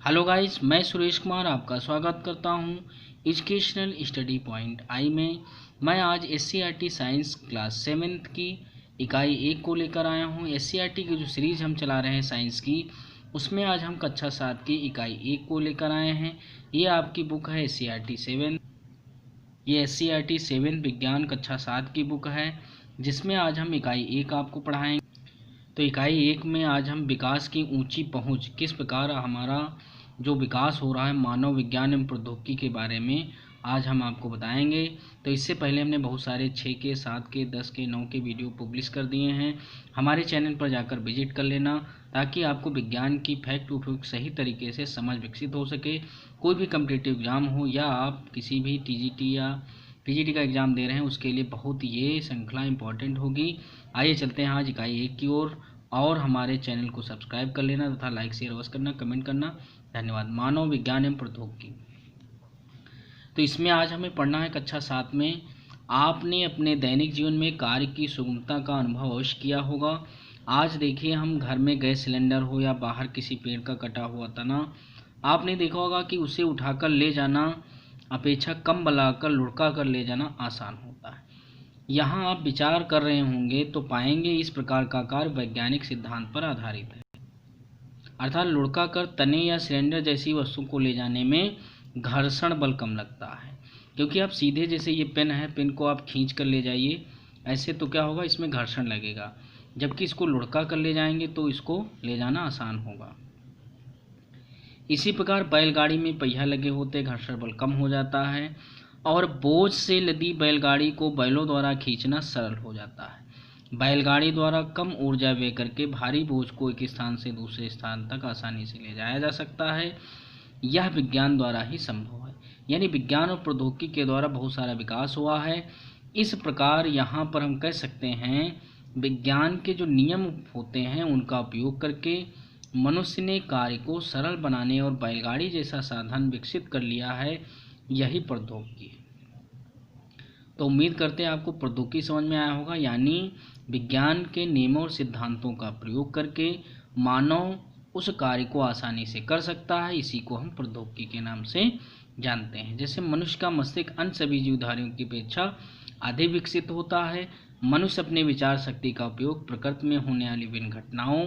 Hello guys, मैं सुरेश कुमार आपका स्वागत करता हूं एजुकेशनल स्टडी पॉइंट आई में। मैं आज SCRT साइंस क्लास 7th की इकाई 1 को लेकर आया हूं। SCRT की जो सीरीज़ हम चला रहे हैं साइंस की, उसमें आज हम कक्षा 7 की इकाई 1 को लेकर आए हैं। ये आपकी बुक है SCRT 7। ये SCRT 7 विज्ञान कक्षा 7 की बुक है, जिसमें आज हम इकाई 1 आपको पढ़ाएंगे। तो इकाई 1 में आज हम विकास की ऊंची पहुंच, किस प्रकार हमारा जो विकास हो रहा है मानव विज्ञान एवं प्रौद्योगिकी के बारे में आज हम आपको बताएंगे। तो इससे पहले हमने बहुत सारे 6 के, 7 के, 10 के, 9 के वीडियो पब्लिश कर दिए हैं। हमारे चैनल पर जाकर विजिट कर लेना, ताकि आपको विज्ञान की फैक्ट टू फैक्ट सही तरीके से समझ विकसित हो सके। कोई भी कम्पिटिटिव एग्ज़ाम हो या आप किसी भी TGT का एग्ज़ाम दे रहे हैं, उसके लिए बहुत ये श्रृंखला इंपॉर्टेंट होगी। आइए चलते हैं आज इकाई 1 की ओर, और हमारे चैनल को सब्सक्राइब कर लेना तथा लाइक शेयर अवश्य करना, कमेंट करना। धन्यवाद। मानव विज्ञान एवं प्रौद्योगिकी, तो इसमें आज हमें पढ़ना है कक्षा 7 में। आपने अपने दैनिक जीवन में कार्य की सुगमता का अनुभव अवश्य किया होगा। आज देखिए, हम घर में गैस सिलेंडर हो या बाहर किसी पेड़ का कटा हुआ तना, आपने देखा होगा कि उसे उठाकर ले जाना अपेक्षा कम बनाकर लुढ़का कर ले जाना आसान होता है। यहाँ आप विचार कर रहे होंगे तो पाएंगे इस प्रकार का कार्य वैज्ञानिक सिद्धांत पर आधारित है। अर्थात लुढ़का कर तने या सिलेंडर जैसी वस्तु को ले जाने में घर्षण बल कम लगता है, क्योंकि आप सीधे, जैसे ये पेन है, पेन को आप खींच कर ले जाइए, ऐसे तो क्या होगा, इसमें घर्षण लगेगा। जबकि इसको लुढ़का कर ले जाएंगे तो इसको ले जाना आसान होगा। इसी प्रकार बैलगाड़ी में पहिया लगे होते घर्षण बल कम हो जाता है, और बोझ से लदी बैलगाड़ी को बैलों द्वारा खींचना सरल हो जाता है। बैलगाड़ी द्वारा कम ऊर्जा व्यय करके भारी बोझ को एक स्थान से दूसरे स्थान तक आसानी से ले जाया जा सकता है। यह विज्ञान द्वारा ही संभव है, यानी विज्ञान और प्रौद्योगिकी के द्वारा बहुत सारा विकास हुआ है। इस प्रकार यहाँ पर हम कह सकते हैं, विज्ञान के जो नियम होते हैं उनका उपयोग करके मनुष्य ने कार्य को सरल बनाने और बैलगाड़ी जैसा साधन विकसित कर लिया है। यही प्रौद्योगिकी है। तो उम्मीद करते हैं आपको प्रौद्योगिकी समझ में आया होगा, यानी विज्ञान के नियमों और सिद्धांतों का प्रयोग करके मानव उस कार्य को आसानी से कर सकता है। इसी को हम प्रौद्योगिकी के नाम से जानते हैं। जैसे मनुष्य का मस्तिष्क अन्य सभी जीवधारियों की अपेक्षा अधिक विकसित होता है। मनुष्य अपने विचार शक्ति का उपयोग प्रकृति में होने वाली विभिन्न घटनाओं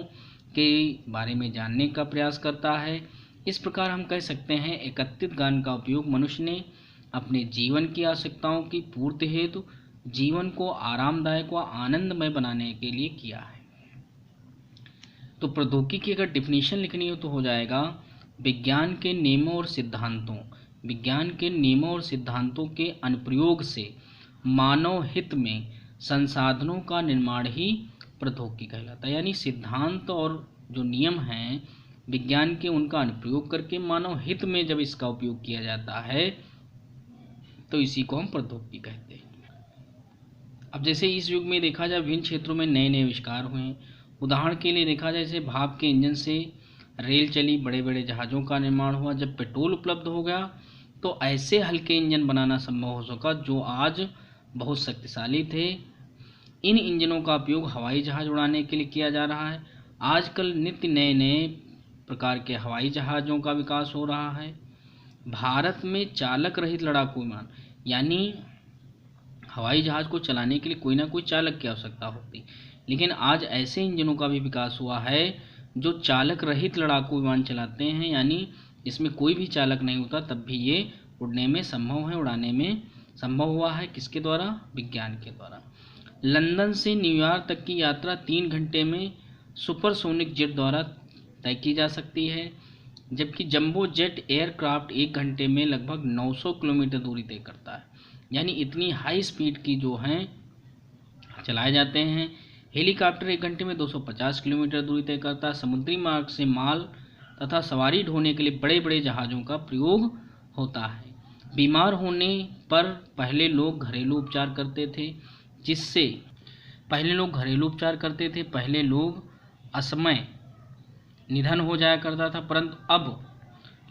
के बारे में जानने का प्रयास करता है। इस प्रकार हम कह सकते हैं, एकत्रित ज्ञान का उपयोग मनुष्य ने अपने जीवन की आवश्यकताओं की पूर्ति हेतु जीवन को आरामदायक व आनंदमय बनाने के लिए किया है। तो प्रौद्योगिकी की अगर डिफिनीशन लिखनी हो तो हो जाएगा, विज्ञान के नियमों और सिद्धांतों के अनुप्रयोग से मानव हित में संसाधनों का निर्माण ही प्रौद्योगिकी कहलाता है। यानी सिद्धांत और जो नियम हैं विज्ञान के, उनका अनुप्रयोग करके मानव हित में जब इसका उपयोग किया जाता है तो इसी को हम प्रौद्योगिकी कहते हैं। अब जैसे इस युग में देखा जाए, विभिन्न क्षेत्रों में नए नए आविष्कार हुए हैं। उदाहरण के लिए देखा जाए, जैसे भाप के इंजन से रेल चली, बड़े बड़े जहाज़ों का निर्माण हुआ। जब पेट्रोल उपलब्ध हो गया तो ऐसे हल्के इंजन बनाना संभव हो सका जो आज बहुत शक्तिशाली थे। इन इंजनों का उपयोग हवाई जहाज़ उड़ाने के लिए किया जा रहा है। आजकल नित्य नए नए प्रकार के हवाई जहाज़ों का विकास हो रहा है। भारत में चालक रहित लड़ाकू विमान, यानी हवाई जहाज़ को चलाने के लिए कोई ना कोई चालक की आवश्यकता होती, लेकिन आज ऐसे इंजनों का भी विकास हुआ है जो चालक रहित लड़ाकू विमान चलाते हैं। यानी इसमें कोई भी चालक नहीं होता, तब भी ये उड़ने में संभव है, उड़ाने में संभव हुआ है। किसके द्वारा? विज्ञान के द्वारा। लंदन से न्यूयॉर्क तक की यात्रा 3 घंटे में सुपरसोनिक जेट द्वारा तय की जा सकती है, जबकि जंबो जेट एयरक्राफ्ट 1 घंटे में लगभग 900 किलोमीटर दूरी तय करता है। यानी इतनी हाई स्पीड की जो हैं चलाए जाते हैं। हेलीकॉप्टर 1 घंटे में 250 किलोमीटर दूरी तय करता है। समुद्री मार्ग से माल तथा सवारी ढोने के लिए बड़े बड़े जहाज़ों का प्रयोग होता है। बीमार होने पर पहले लोग घरेलू उपचार करते थे, पहले लोग असमय निधन हो जाया करता था, परंतु अब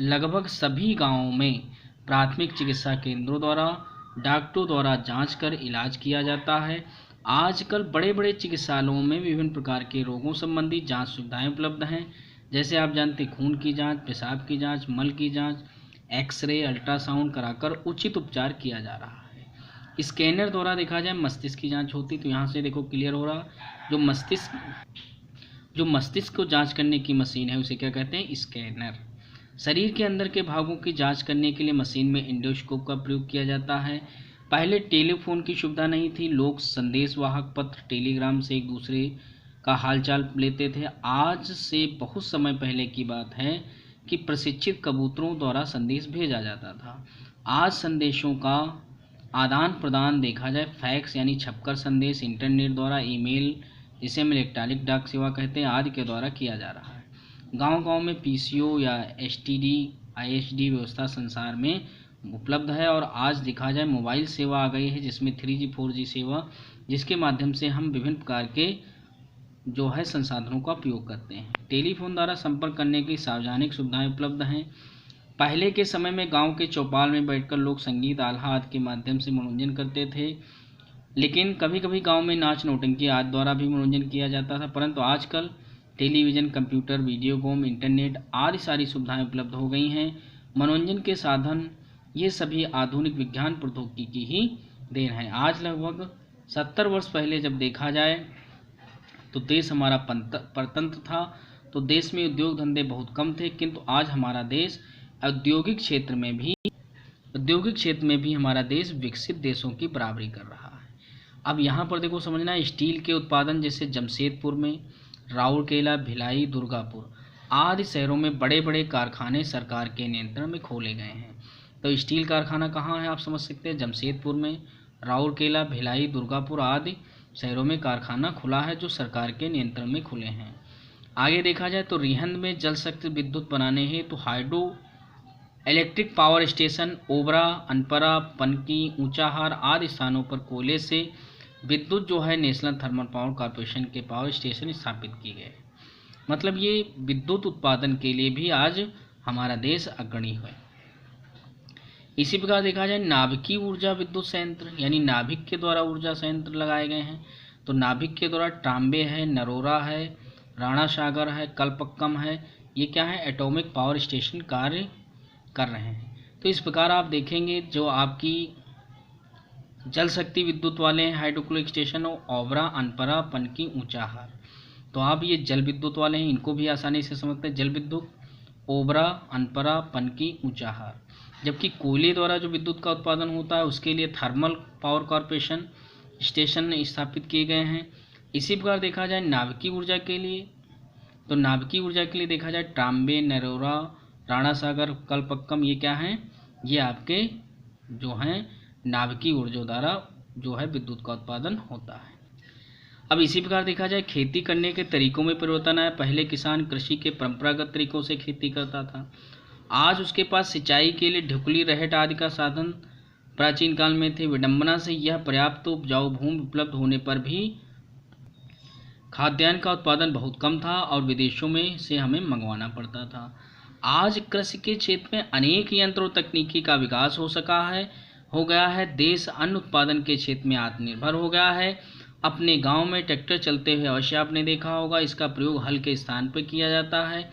लगभग सभी गांवों में प्राथमिक चिकित्सा केंद्रों द्वारा डॉक्टरों द्वारा जांच कर इलाज किया जाता है। आजकल बड़े बड़े चिकित्सालयों में विभिन्न प्रकार के रोगों संबंधी जांच सुविधाएं उपलब्ध हैं, जैसे आप जानते खून की जांच, पेशाब की जांच, मल की जांच, एक्सरे, अल्ट्रासाउंड कराकर उचित उपचार किया जा रहा है। स्कैनर द्वारा देखा जाए मस्तिष्क की जांच होती, तो यहाँ से देखो क्लियर हो रहा, जो मस्तिष्क को जांच करने की मशीन है उसे क्या कहते हैं, स्कैनर। शरीर के अंदर के भागों की जांच करने के लिए मशीन में एंडोस्कोप का प्रयोग किया जाता है। पहले टेलीफोन की सुविधा नहीं थी, लोग संदेशवाहक पत्र, टेलीग्राम से एक दूसरे का हालचाल लेते थे। आज से बहुत समय पहले की बात है कि प्रशिक्षित कबूतरों द्वारा संदेश भेजा जाता था। आज संदेशों का आदान प्रदान देखा जाए फैक्स यानी छपकर संदेश, इंटरनेट द्वारा, ईमेल जिसे हम इलेक्ट्रॉनिक डाक सेवा कहते हैं, आदि के द्वारा किया जा रहा है। गांव-गांव में पीसीओ या एसटीडी आईएसडी व्यवस्था संसार में उपलब्ध है और आज देखा जाए मोबाइल सेवा आ गई है जिसमें 3G 4G सेवा, जिसके माध्यम से हम विभिन्न प्रकार के जो है संसाधनों का उपयोग करते हैं। टेलीफोन द्वारा संपर्क करने की सार्वजनिक सुविधाएं उपलब्ध हैं। पहले के समय में गांव के चौपाल में बैठकर लोग संगीत, आल्हा आदि के माध्यम से मनोरंजन करते थे, लेकिन कभी कभी गांव में नाच, नौटंकी आदि द्वारा भी मनोरंजन किया जाता था। परंतु आजकल टेलीविज़न, कंप्यूटर, वीडियोकॉन, इंटरनेट आदि सारी सुविधाएं उपलब्ध हो गई हैं। मनोरंजन के साधन ये सभी आधुनिक विज्ञान प्रौद्योगिकी की ही देन है। आज लगभग 70 वर्ष पहले जब देखा जाए तो देश हमारा परतंत्र था, तो देश में उद्योग धंधे बहुत कम थे, किंतु आज हमारा देश औद्योगिक क्षेत्र में भी हमारा देश विकसित देशों की बराबरी कर रहा है। अब यहाँ पर देखो समझना है, स्टील के उत्पादन जैसे जमशेदपुर में, राउरकेला, भिलाई, दुर्गापुर आदि शहरों में बड़े बड़े कारखाने सरकार के नियंत्रण में खोले गए हैं। तो स्टील कारखाना कहाँ है आप समझ सकते हैं, जमशेदपुर में, राउरकेला, भिलाई, दुर्गापुर आदि शहरों में कारखाना खुला है जो सरकार के नियंत्रण में खुले हैं। आगे देखा जाए तो रिहंद में जल शक्ति विद्युत बनाने हेतु तो hydro electric power station, Obra, Anpara, Panki, Unchahar आदि स्थानों पर कोयले से विद्युत जो है नेशनल थर्मल पावर कॉरपोरेशन के पावर स्टेशन स्थापित किए गए। मतलब ये विद्युत उत्पादन के लिए भी आज हमारा देश अग्रणी है। इसी प्रकार देखा जाए नाभिकीय ऊर्जा विद्युत संयंत्र यानी नाभिक के द्वारा ऊर्जा संयंत्र लगाए गए हैं। तो नाभिक के द्वारा ट्राम्बे है, नरोरा है, राणा सागर है, कलपक्कम है, ये क्या है, एटॉमिक पावर स्टेशन कार्य कर रहे हैं। तो इस प्रकार आप देखेंगे जो आपकी जल शक्ति विद्युत वाले हैं हाइड्रोक्लोरिक स्टेशन, ओबरा, अनपरा, पनकी, ऊंचाहार, तो आप ये जल विद्युत वाले हैं, इनको भी आसानी से समझते हैं, जल विद्युत, ओबरा, अनपरा, पनकी, ऊंचाहार। जबकि कोयले द्वारा जो विद्युत का उत्पादन होता है उसके लिए थर्मल पावर कॉरपोरेशन स्टेशन स्थापित किए गए हैं। इसी प्रकार देखा जाए नाभिकीय ऊर्जा के लिए, तो नाभिकीय ऊर्जा के लिए देखा जाए ट्राम्बे, नरोरा, राणा सागर, कलपक्कम, ये क्या हैं, ये आपके जो हैं नाभिकीय ऊर्जा द्वारा जो है विद्युत का उत्पादन होता है। अब इसी प्रकार देखा जाए खेती करने के तरीकों में परिवर्तन आया। पहले किसान कृषि के परंपरागत तरीकों से खेती करता था, आज उसके पास सिंचाई के लिए ढुकली, रहट आदि का साधन प्राचीन काल में थे। विडंबना से यह पर्याप्त उपजाऊ भूमि उपलब्ध होने पर भी खाद्यान्न का उत्पादन बहुत कम था और विदेशों में से हमें मंगवाना पड़ता था। आज कृषि के क्षेत्र में अनेक यंत्र और तकनीकी का विकास हो गया है। देश अन्न उत्पादन के क्षेत्र में आत्मनिर्भर हो गया है। अपने गांव में ट्रैक्टर चलते हुए अवश्य आपने देखा होगा, इसका प्रयोग हल के स्थान पर किया जाता है।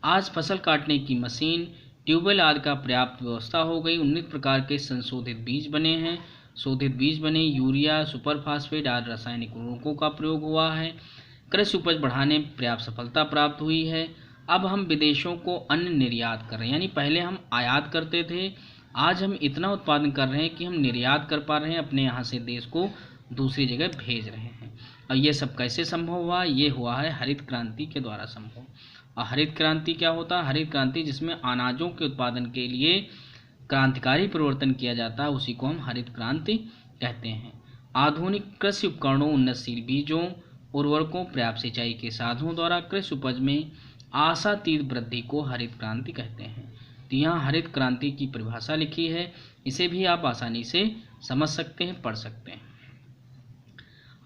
आज फसल काटने की मशीन, ट्यूबवेल आदि का पर्याप्त व्यवस्था हो गई। 19 प्रकार के संशोधित बीज बने, यूरिया, सुपर फास्फेट आदि रासायनिक उर्वरकों का प्रयोग हुआ है। कृषि उपज बढ़ाने में पर्याप्त सफलता प्राप्त हुई है। अब हम विदेशों को अन्न निर्यात कर रहे हैं, यानी पहले हम आयात करते थे, आज हम इतना उत्पादन कर रहे हैं कि हम निर्यात कर पा रहे हैं, अपने यहाँ से देश को दूसरी जगह भेज रहे हैं। और ये सब कैसे संभव हुआ, ये हुआ है हरित क्रांति के द्वारा संभव। और हरित क्रांति क्या होता है, हरित क्रांति जिसमें अनाजों के उत्पादन के लिए क्रांतिकारी परिवर्तन किया जाता है, उसी को हम हरित क्रांति कहते हैं। आधुनिक कृषि उपकरणों, उन्नतशील बीजों, उर्वरकों, पर्याप्त सिंचाई के साधनों द्वारा कृषि उपज में आशातीत वृद्धि को हरित क्रांति कहते हैं। तो यहाँ हरित क्रांति की परिभाषा लिखी है, इसे भी आप आसानी से समझ सकते हैं, पढ़ सकते हैं।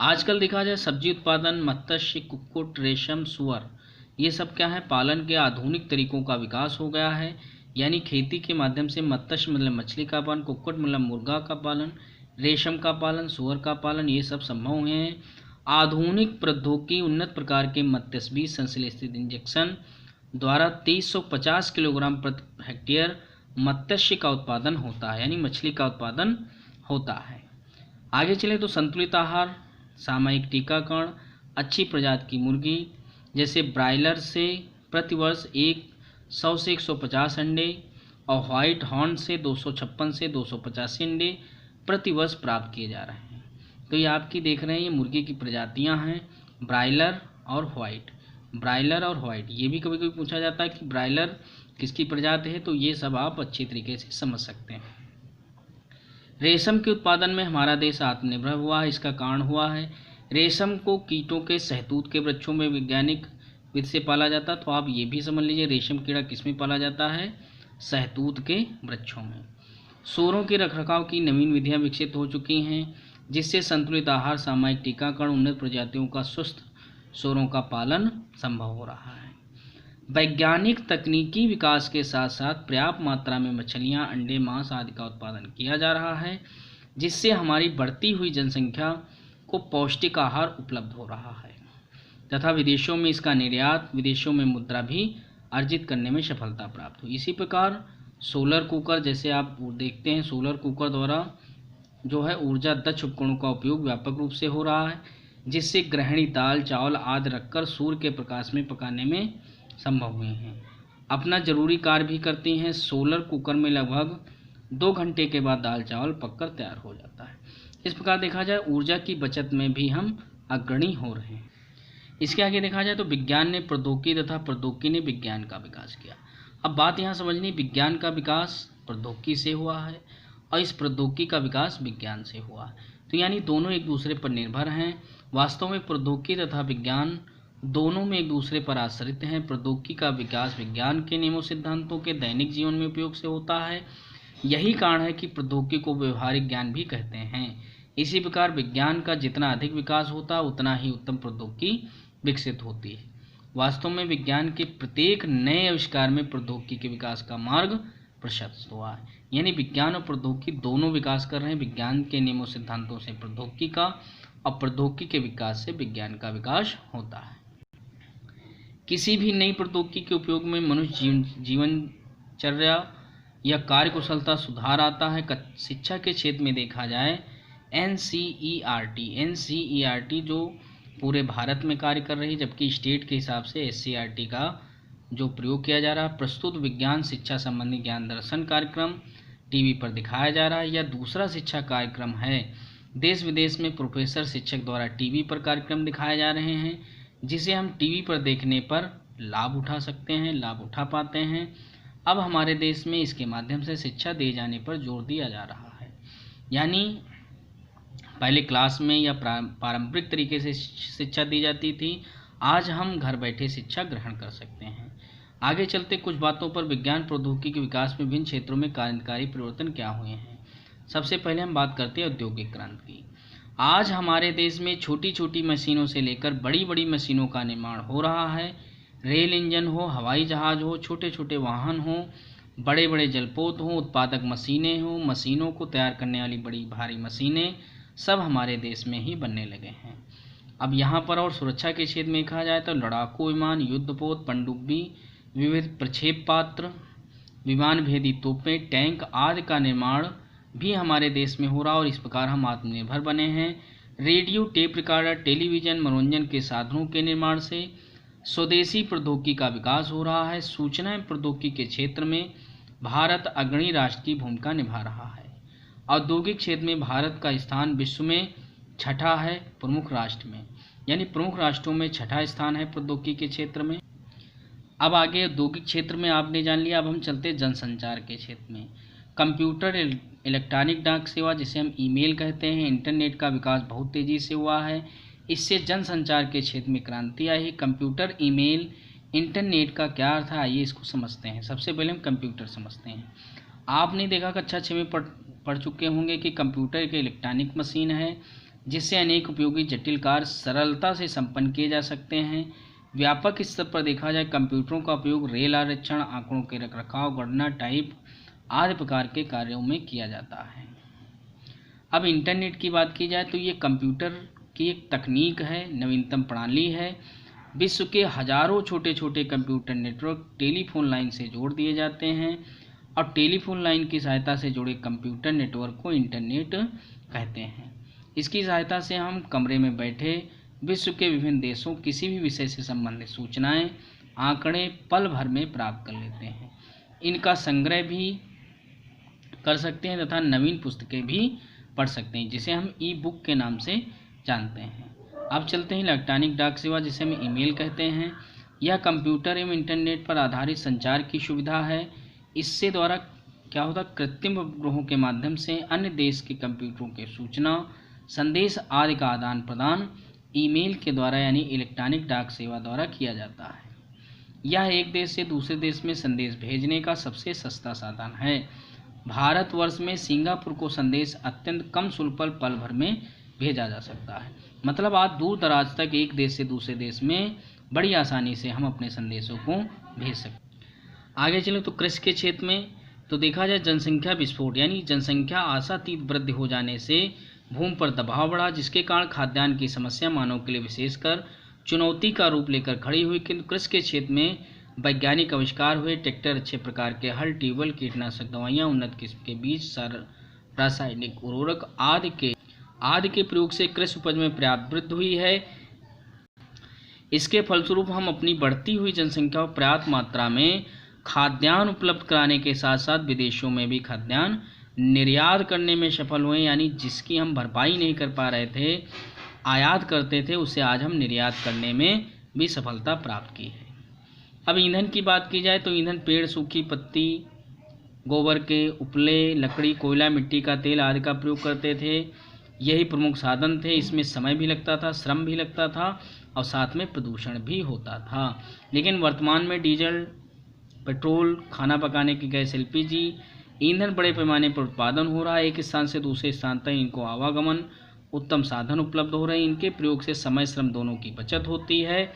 आजकल देखा जाए सब्जी उत्पादन, मत्स्य, कुक्कुट, रेशम, सुअर, ये सब क्या है, पालन के आधुनिक तरीकों का विकास हो गया है। यानी खेती के माध्यम से मत्स्य मतलब मछली का पालन, कुक्कुट मतलब मुर्गा का पालन, रेशम का पालन, सुअर का पालन, ये सब संभव हुए हैं। आधुनिक प्रौद्योगिकी, उन्नत प्रकार के मत्स्य बीज, संश्लेषित इंजेक्शन द्वारा 2350 किलोग्राम प्रति हेक्टेयर मत्स्य का उत्पादन होता है, यानी मछली का उत्पादन होता है। आगे चले तो संतुलित आहार, सामयिक टीकाकरण, अच्छी प्रजाति की मुर्गी जैसे ब्रायलर से प्रतिवर्ष 100 से 150 अंडे और व्हाइट हॉर्न से 256 से 285 अंडे प्रतिवर्ष प्राप्त किए जा रहे हैं। तो ये आपकी देख रहे हैं, ये मुर्गी की प्रजातियां हैं, ब्रायलर और व्हाइट। ब्रायलर और व्हाइट ये भी कभी कभी पूछा जाता है कि ब्रायलर किसकी प्रजाति है, तो ये सब आप अच्छी तरीके से समझ सकते हैं। रेशम के उत्पादन में हमारा देश आत्मनिर्भर हुआ है। इसका कारण हुआ है रेशम को कीटों के सहतूत के वृक्षों में वैज्ञानिक विधि से पाला जाता। तो आप ये भी समझ लीजिए रेशम कीड़ा किस में पाला जाता है, सहतूत के वृक्षों में। सूअरों के रखरखाव की नवीन विधियां विकसित हो चुकी हैं, जिससे संतुलित आहार, सामयिक टीकाकरण, उन्नत प्रजातियों का सुस्त सूअरों का पालन संभव हो रहा है। वैज्ञानिक तकनीकी विकास के साथ साथ पर्याप्त मात्रा में मछलियां, अंडे, मांस आदि का उत्पादन किया जा रहा है, जिससे हमारी बढ़ती हुई जनसंख्या को पौष्टिक आहार उपलब्ध हो रहा है तथा विदेशों में इसका निर्यात, विदेशों में मुद्रा भी अर्जित करने में सफलता प्राप्त हुई। इसी प्रकार सोलर कुकर, जैसे आप देखते हैं, सोलर कुकर द्वारा जो है ऊर्जा दक्ष उपकरणों का उपयोग व्यापक रूप से हो रहा है, जिससे गृहिणी दाल, चावल आदि रखकर सूर्य के प्रकाश में पकाने में संभव हुए हैं। अपना जरूरी कार्य भी करती हैं। सोलर कुकर में लगभग 2 घंटे के बाद दाल चावल पककर तैयार हो जाता है। इस प्रकार देखा जाए ऊर्जा की बचत में भी हम अग्रणी हो रहे हैं। इसके आगे देखा जाए तो विज्ञान ने प्रौद्योगिकी तथा प्रौद्योगिकी ने विज्ञान का विकास किया। अब बात यहाँ समझनी, विज्ञान का विकास प्रौद्योगिकी से हुआ है और इस प्रौद्योगिकी का विकास विज्ञान से हुआ है। तो यानी दोनों एक दूसरे पर निर्भर हैं। वास्तव में प्रौद्योगिकी तथा विज्ञान दोनों में एक दूसरे पर आश्रित हैं। प्रौद्योगिकी का विकास विज्ञान के नियमों सिद्धांतों के दैनिक जीवन में उपयोग से होता है। यही कारण है कि प्रौद्योगिकी को व्यवहारिक ज्ञान भी कहते हैं। इसी प्रकार विज्ञान का जितना अधिक विकास होता है उतना ही उत्तम प्रौद्योगिकी विकसित होती है। वास्तव में विज्ञान के प्रत्येक नए आविष्कार में प्रौद्योगिकी के विकास का मार्ग प्रशस्त हुआ है। यानी विज्ञान और प्रौद्योगिकी दोनों विकास कर रहे हैं। विज्ञान के नियमों सिद्धांतों से प्रौद्योगिकी का और प्रौद्योगिकी के विकास से विज्ञान का विकास होता है। किसी भी नई प्रौद्योगिकी के उपयोग में मनुष्य जीवनचर्या या कार्यकुशलता सुधार आता है। शिक्षा के क्षेत्र में देखा जाए एनसीईआरटी जो पूरे भारत में कार्य कर रही है, जबकि स्टेट के हिसाब से एससीईआरटी का जो प्रयोग किया जा रहा है। प्रस्तुत विज्ञान शिक्षा संबंधी ज्ञान दर्शन कार्यक्रम टीवी पर दिखाया जा रहा है। या दूसरा शिक्षा कार्यक्रम है देश विदेश में प्रोफेसर शिक्षक द्वारा टीवी पर कार्यक्रम दिखाए जा रहे हैं, जिसे हम टीवी पर देखने पर लाभ उठा सकते हैं, लाभ उठा पाते हैं। अब हमारे देश में इसके माध्यम से शिक्षा दिए जाने पर जोर दिया जा रहा है। यानी पहले क्लास में या पारंपरिक तरीके से शिक्षा दी जाती थी, आज हम घर बैठे शिक्षा ग्रहण कर सकते हैं। आगे चलते कुछ बातों पर विज्ञान प्रौद्योगिकी के विकास में विभिन्न क्षेत्रों में क्रांतिकारी परिवर्तन क्या हुए हैं। सबसे पहले हम बात करते हैं औद्योगिक क्रांति की। आज हमारे देश में छोटी छोटी मशीनों से लेकर बड़ी बड़ी मशीनों का निर्माण हो रहा है। रेल इंजन हो, हवाई जहाज हो, छोटे छोटे वाहन हो, बड़े बड़े जलपोत हो, उत्पादक मशीनें हो, मशीनों को तैयार करने वाली बड़ी भारी मशीनें सब हमारे देश में ही बनने लगे हैं। अब यहाँ पर और सुरक्षा के क्षेत्र में कहा जाए तो लड़ाकू विमान, युद्धपोत, पनडुब्बी, विविध प्रक्षेपास्त्र, विमान भेदी तोपें, टैंक आदि का निर्माण भी हमारे देश में हो रहा और इस प्रकार हम आत्मनिर्भर बने हैं। रेडियो, टेप रिकॉर्डर, टेलीविज़न, मनोरंजन के साधनों के निर्माण से स्वदेशी प्रौद्योगिकी का विकास हो रहा है। सूचना एवं प्रौद्योगिकी के क्षेत्र में भारत अग्रणी राष्ट्र की भूमिका निभा रहा है। औद्योगिक क्षेत्र में भारत का स्थान विश्व में छठा है प्रमुख राष्ट्र में, यानी प्रमुख राष्ट्रों में छठा स्थान है प्रौद्योगिकी के क्षेत्र में। अब आगे औद्योगिक क्षेत्र में आपने जान लिया, अब हम चलते जनसंचार के क्षेत्र में। कंप्यूटर, इलेक्ट्रॉनिक डाक सेवा जिसे हम ईमेल कहते हैं, इंटरनेट का विकास बहुत तेज़ी से हुआ है। इससे जनसंचार के क्षेत्र में क्रांति आई है। कंप्यूटर, ईमेल, इंटरनेट का क्या अर्थ है, आइए इसको समझते हैं। सबसे पहले हम कंप्यूटर समझते हैं। आपने देखा कक्षा 6 में पढ़ चुके होंगे कि कंप्यूटर एक इलेक्ट्रॉनिक मशीन है जिससे अनेक उपयोगी जटिल कार्य सरलता से संपन्न किए जा सकते हैं। व्यापक स्तर पर देखा जाए कंप्यूटरों का उपयोग रेल आरक्षण, आंकड़ों के रखरखाव, गणना, टाइप आदि प्रकार के कार्यों में किया जाता है। अब इंटरनेट की बात की जाए तो ये कंप्यूटर की एक तकनीक है, नवीनतम प्रणाली है विश्व के हजारों छोटे छोटे कंप्यूटर नेटवर्क टेलीफोन लाइन से जोड़ दिए जाते हैं और टेलीफोन लाइन की सहायता से जुड़े कंप्यूटर नेटवर्क को इंटरनेट कहते हैं। इसकी सहायता से हम कमरे में बैठे विश्व के विभिन्न देशों किसी भी विषय से संबंधित सूचनाएं, आंकड़े पल भर में प्राप्त कर लेते हैं। इनका संग्रह भी कर सकते हैं तथा नवीन पुस्तकें भी पढ़ सकते हैं, जिसे हम ई बुक के नाम से जानते हैं। अब चलते हैं इलेक्ट्रॉनिक डाक सेवा, जिसे हम ईमेल कहते हैं। यह कंप्यूटर एवं इंटरनेट पर आधारित संचार की सुविधा है। इससे द्वारा क्या होता है, कृत्रिम उपग्रहों के माध्यम से अन्य देश के कंप्यूटरों के सूचना, संदेश आदि का आदान प्रदान ईमेल के द्वारा यानी इलेक्ट्रॉनिक डाक सेवा द्वारा किया जाता है। यह एक देश से दूसरे देश में संदेश भेजने का सबसे सस्ता साधन है। भारतवर्ष में सिंगापुर को संदेश अत्यंत कम शुल्क पर पल भर में भेजा जा सकता है। मतलब आज दूर दराज तक एक देश से दूसरे देश में बड़ी आसानी से हम अपने संदेशों को भेज सकते हैं। आगे चले तो कृषि के क्षेत्र में तो देखा जाए जनसंख्या विस्फोट यानी जनसंख्या आशातीत वृद्धि हो जाने से भूमि पर दबाव बढ़ा, जिसके कारण खाद्यान्न की समस्या मानव के लिए विशेषकर चुनौती का रूप लेकर खड़ी हुई। किंतु कृषि के क्षेत्र में वैज्ञानिक आविष्कार हुए। ट्रैक्टर, अच्छे प्रकार के हल, ट्यूबवेल, कीटनाशक दवाइयाँ, उन्नत किस्म के बीज, रासायनिक उर्वरक आदि के प्रयोग से कृषि उपज में पर्याप्त वृद्धि हुई है। इसके फलस्वरूप हम अपनी बढ़ती हुई जनसंख्या को पर्याप्त मात्रा में खाद्यान्न उपलब्ध कराने के साथ साथ विदेशों में भी खाद्यान्न निर्यात करने में सफल हुए। यानी जिसकी हम भरपाई नहीं कर पा रहे थे, आयात करते थे, उसे आज हम निर्यात करने में भी सफलता प्राप्त की है। अब ईंधन की बात की जाए तो ईंधन पेड़, सूखी पत्ती, गोबर के उपले, लकड़ी, कोयला, मिट्टी का तेल आदि का प्रयोग करते थे। यही प्रमुख साधन थे। इसमें समय भी लगता था, श्रम भी लगता था और साथ में प्रदूषण भी होता था। लेकिन वर्तमान में डीजल, पेट्रोल, खाना पकाने की गैस, एलपीजी ईंधन बड़े पैमाने पर उत्पादन हो रहा है। एक स्थान से दूसरे स्थान तक इनको आवागमन उत्तम साधन उपलब्ध हो रहे हैं। इनके प्रयोग से समय श्रम दोनों की बचत होती है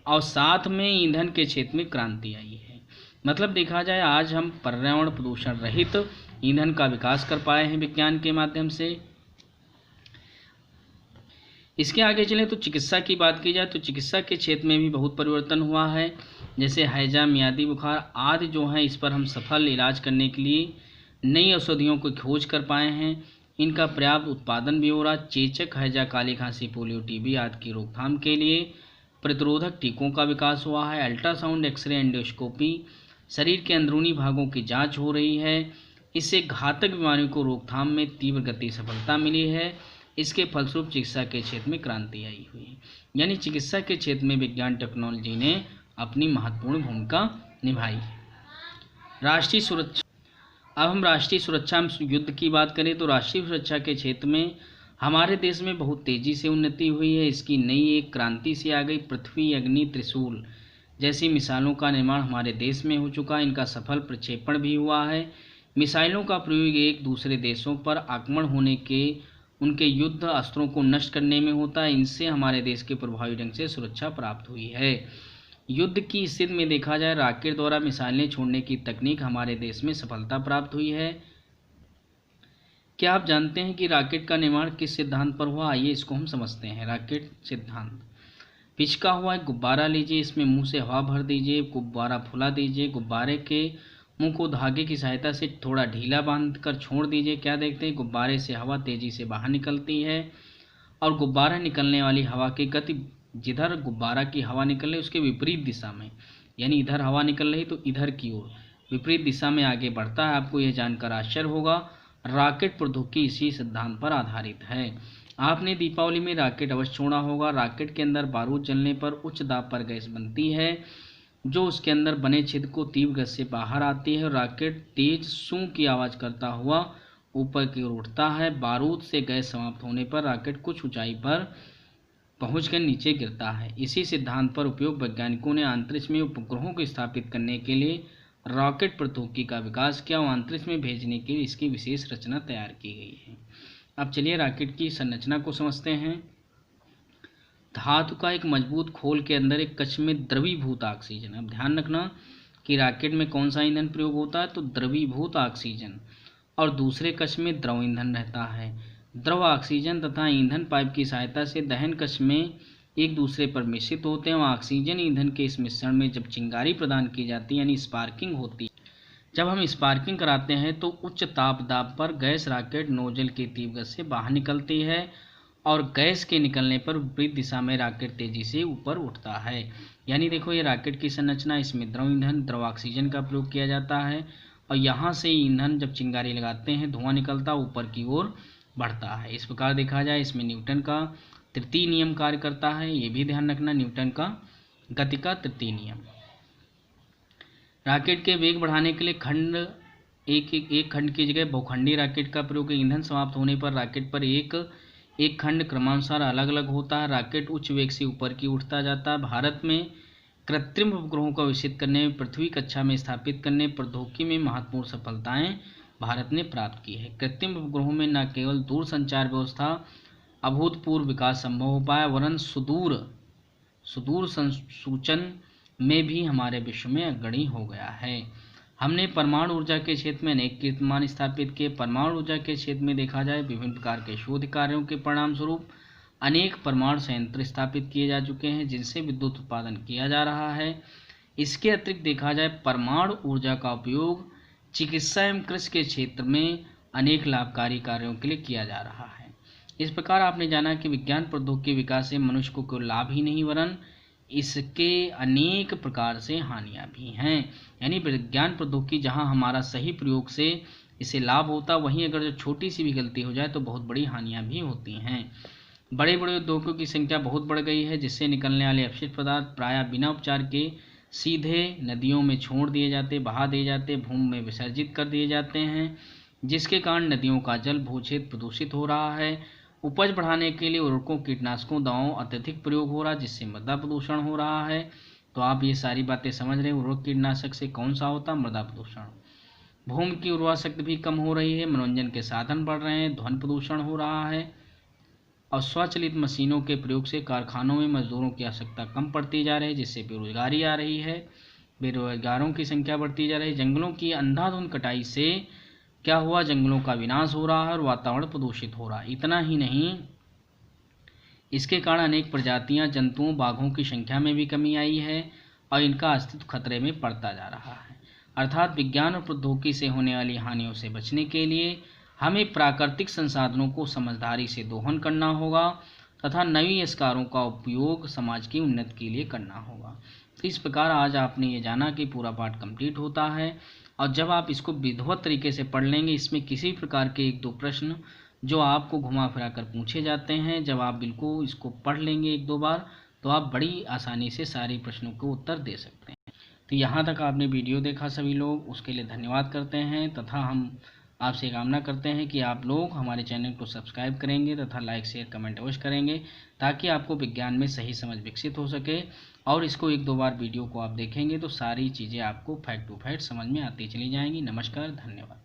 और साथ में ईंधन के क्षेत्र में क्रांति आई है। मतलब देखा जाए आज हम पर्यावरण प्रदूषण रहित ईंधन का विकास कर पाए हैं विज्ञान के माध्यम से। इसके आगे चलें तो चिकित्सा की बात की जाए तो चिकित्सा के क्षेत्र में भी बहुत परिवर्तन हुआ है। जैसे हैजा, मियादी बुखार आदि जो हैं, इस पर हम सफल इलाज करने के लिए नई औषधियों को खोज कर पाए हैं। इनका पर्याप्त उत्पादन भी हो रहा। चेचक, हैजा, काली खांसी, पोलियो, टीबी आदि की रोकथाम के लिए प्रतिरोधक टीकों का विकास हुआ है। अल्ट्रासाउंड, एक्सरे, एंडोस्कोपी, शरीर के अंदरूनी भागों की जांच हो रही है। इससे घातक बीमारियों को रोकथाम में तीव्र गति सफलता मिली है। इसके फलस्वरूप चिकित्सा के क्षेत्र में क्रांति आई हुई है। यानी चिकित्सा के क्षेत्र में विज्ञान टेक्नोलॉजी ने अपनी महत्वपूर्ण भूमिका निभाई है। राष्ट्रीय सुरक्षा। अब हम राष्ट्रीय सुरक्षा युद्ध की बात करें तो राष्ट्रीय सुरक्षा के क्षेत्र में हमारे देश में बहुत तेज़ी से उन्नति हुई है। इसकी नई एक क्रांति सी आ गई। पृथ्वी, अग्नि, त्रिशूल जैसी मिसाइलों का निर्माण हमारे देश में हो चुका है। इनका सफल प्रक्षेपण भी हुआ है। मिसाइलों का प्रयोग एक दूसरे देशों पर आक्रमण होने के उनके युद्ध अस्त्रों को नष्ट करने में होता है। इनसे हमारे देश के प्रभावी ढंग से सुरक्षा प्राप्त हुई है। युद्ध की स्थिति में देखा जाए रॉकेट द्वारा मिसाइलें छोड़ने की तकनीक हमारे देश में सफलता प्राप्त हुई है। क्या आप जानते हैं कि रॉकेट का निर्माण किस सिद्धांत पर हुआ? आइए इसको हम समझते हैं। रॉकेट सिद्धांत। पिचका हुआ एक गुब्बारा लीजिए, इसमें मुंह से हवा भर दीजिए, गुब्बारा फुला दीजिए, गुब्बारे के मुंह को धागे की सहायता से थोड़ा ढीला बांधकर छोड़ दीजिए। क्या देखते हैं? गुब्बारे से हवा तेजी से बाहर निकलती है और गुब्बारा निकलने वाली हवा की गति जिधर गुब्बारा की हवा निकल रही उसके विपरीत दिशा में, यानी इधर हवा निकल रही तो इधर की ओर विपरीत दिशा में आगे बढ़ता है। आपको यह जानकर आश्चर्य होगा, रॉकेट प्रौद्योगिकी इसी सिद्धांत पर आधारित है। आपने दीपावली में रॉकेट अवश्य छोड़ा होगा। रॉकेट के अंदर बारूद जलने पर उच्च दाब पर गैस बनती है जो उसके अंदर बने छेद को तीव्र गति से बाहर आती है। रॉकेट तेज सूं की आवाज़ करता हुआ ऊपर की ओर उठता है। बारूद से गैस समाप्त होने पर रॉकेट कुछ ऊंचाई पर पहुंचकर नीचे गिरता है। इसी सिद्धांत पर उपयोग वैज्ञानिकों ने अंतरिक्ष में उपग्रहों को स्थापित करने के लिए रॉकेट प्रौद्योगिकी का विकास किया और अंतरिक्ष में भेजने के लिए इसकी विशेष रचना तैयार की गई है। अब चलिए रॉकेट की संरचना को समझते हैं। धातु का एक मजबूत खोल के अंदर एक कक्ष में द्रवीभूत ऑक्सीजन। अब ध्यान रखना कि रॉकेट में कौन सा ईंधन प्रयोग होता है, तो द्रवीभूत ऑक्सीजन, और दूसरे कक्ष में द्रव ईंधन रहता है। द्रव ऑक्सीजन तथा ईंधन पाइप की सहायता से दहन कक्ष में एक दूसरे पर मिश्रित होते हैं और ऑक्सीजन ईंधन के इस मिश्रण में जब चिंगारी प्रदान की जाती है यानी स्पार्किंग होती है, जब हम स्पार्किंग कराते हैं तो उच्च ताप दाब पर गैस रॉकेट नोजल की तीव्र गति से बाहर निकलती है और गैस के निकलने पर विपरीत दिशा में रॉकेट तेजी से ऊपर उठता है। यानी देखो ये रॉकेट की संरचना, इसमें द्रव ईंधन द्रव ऑक्सीजन का प्रयोग किया जाता है और यहाँ से ईंधन जब चिंगारी लगाते हैं धुआं निकलता ऊपर की ओर बढ़ता है। इस प्रकार देखा जाए इसमें न्यूटन का तृतीय नियम कार्य करता है, ये भी ध्यान रखना, न्यूटन का गति का तृतीय नियम। रॉकेट के वेग बढ़ाने के लिए एक खंड की जगह बहुखंडीय रॉकेट का प्रयोग। ईंधन समाप्त होने पर रॉकेट पर एक खंड क्रमानुसार अलग अलग होता है। रॉकेट उच्च वेग से ऊपर की उठता जाता है। भारत में कृत्रिम उपग्रहों का विकसित करने में, पृथ्वी कक्षा में स्थापित करने प्रौद्योगिकी में महत्वपूर्ण सफलताएं भारत ने प्राप्त की है। कृत्रिम उपग्रहों में न केवल दूर संचार व्यवस्था अभूतपूर्व विकास संभव हो पाया वरन सुदूर संसूचन में भी हमारे विश्व में अग्रणी हो गया है। हमने परमाणु ऊर्जा के क्षेत्र में अनेक कीर्तिमान स्थापित किए। परमाणु ऊर्जा के क्षेत्र में देखा जाए विभिन्न प्रकार के शोध कार्यों के परिणाम स्वरूप अनेक परमाणु संयंत्र स्थापित किए जा चुके हैं जिनसे विद्युत उत्पादन किया जा रहा है। इसके अतिरिक्त देखा जाए परमाणु ऊर्जा का उपयोग चिकित्सा एवं कृषि के क्षेत्र में अनेक लाभकारी कार्यों के लिए किया जा रहा है। इस प्रकार आपने जाना कि विज्ञान प्रौद्योगिकी विकास से मनुष्य को केवल लाभ ही नहीं वरन इसके अनेक प्रकार से हानियां भी हैं। यानी विज्ञान प्रौद्योगिकी जहां हमारा सही प्रयोग से इसे लाभ होता, वहीं अगर जो छोटी सी भी गलती हो जाए तो बहुत बड़ी हानियां भी होती हैं। बड़े बड़े उद्योगों की संख्या बहुत बढ़ गई है जिससे निकलने वाले अपशिष्ट पदार्थ प्रायः बिना उपचार के सीधे नदियों में छोड़ दिए जाते, बहा दिए जाते, भूमि में विसर्जित कर दिए जाते हैं, जिसके कारण नदियों का जल भूक्षेत्र प्रदूषित हो रहा है। उपज बढ़ाने के लिए उर्वरकों, कीटनाशकों, दवाओं अत्यधिक प्रयोग हो रहा है जिससे मृदा प्रदूषण हो रहा है। तो आप ये सारी बातें समझ रहे हैं। उर्वरक कीटनाशक से कौन सा होता है? मृदा प्रदूषण। भूमि की उर्वरा शक्ति भी कम हो रही है, मनोरंजन के साधन बढ़ रहे हैं, ध्वनि प्रदूषण हो रहा है और स्वचालित मशीनों के प्रयोग से कारखानों में मजदूरों की आवश्यकता कम पड़ती जा रही है जिससे बेरोजगारी आ रही है, बेरोजगारों की संख्या बढ़ती जा रही है। जंगलों की अंधाधुंध कटाई से क्या हुआ? जंगलों का विनाश हो रहा है और वातावरण प्रदूषित हो रहा है। इतना ही नहीं, इसके कारण अनेक प्रजातियां, जंतुओं, बाघों की संख्या में भी कमी आई है और इनका अस्तित्व खतरे में पड़ता जा रहा है। अर्थात विज्ञान और प्रौद्योगिकी से होने वाली हानियों से बचने के लिए हमें प्राकृतिक संसाधनों को समझदारी से दोहन करना होगा तथा नवीन आविष्कारों का उपयोग समाज की उन्नति के लिए करना होगा। तो इस प्रकार आज आपने ये जाना कि पूरा पाठ कंप्लीट होता है और जब आप इसको विधिवत तरीके से पढ़ लेंगे, इसमें किसी प्रकार के एक दो प्रश्न जो आपको घुमा फिरा कर पूछे जाते हैं, जब आप बिल्कुल इसको पढ़ लेंगे एक दो बार तो आप बड़ी आसानी से सारे प्रश्नों को उत्तर दे सकते हैं। तो यहाँ तक आपने वीडियो देखा सभी लोग, उसके लिए धन्यवाद करते हैं तथा हम आपसे कामना करते हैं कि आप लोग हमारे चैनल को सब्सक्राइब करेंगे तथा लाइक शेयर कमेंट अवश्य करेंगे ताकि आपको विज्ञान में सही समझ विकसित हो सके। और इसको एक दो बार वीडियो को आप देखेंगे तो सारी चीज़ें आपको फैक्ट टू फैक्ट समझ में आती चली जाएंगी। नमस्कार, धन्यवाद।